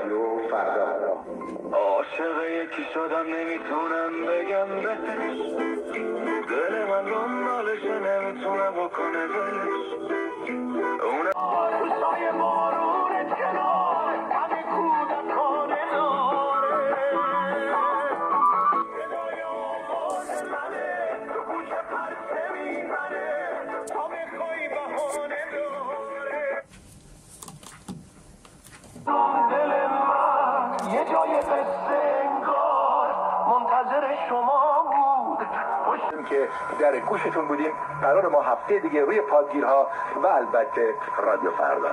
رادیو فردا. عاشق یکی شدم نمیتونم بگم بهش، دل من دنبالشه نمیتونه بکنه دلش، اونه روزای بارون کنار همه کودکانه داره، صدای آواز منه تو گوش پرسه میزنه، تا میخوای بهانه داره. دل من یه جای قصه انگار منتظر شما بود. که در گوشتون بودیم. قرار ما هفته دیگه روی پادگیرها و البته رادیو فردا.